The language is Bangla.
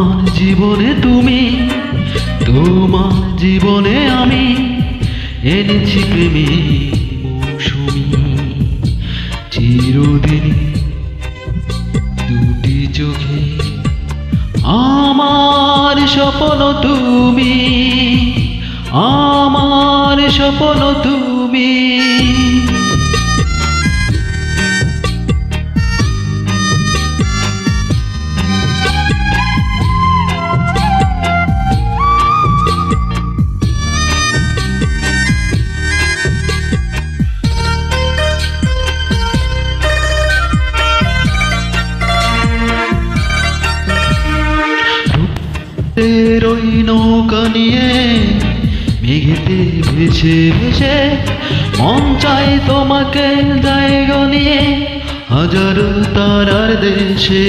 আমার জীবনে তুমি, তোমার জীবনে আমি এনেছি প্রেমী মৌসুমী। চিরদিন দুটি চোখে আমার স্বপ্ন তুমি, আমার স্বপ্ন তুমি। ওই নৌকা নিয়ে মেঘেতে ভেসে ভেসে মন চাই তোমাকে জায়গা নিয়ে হাজারো তারার দেশে।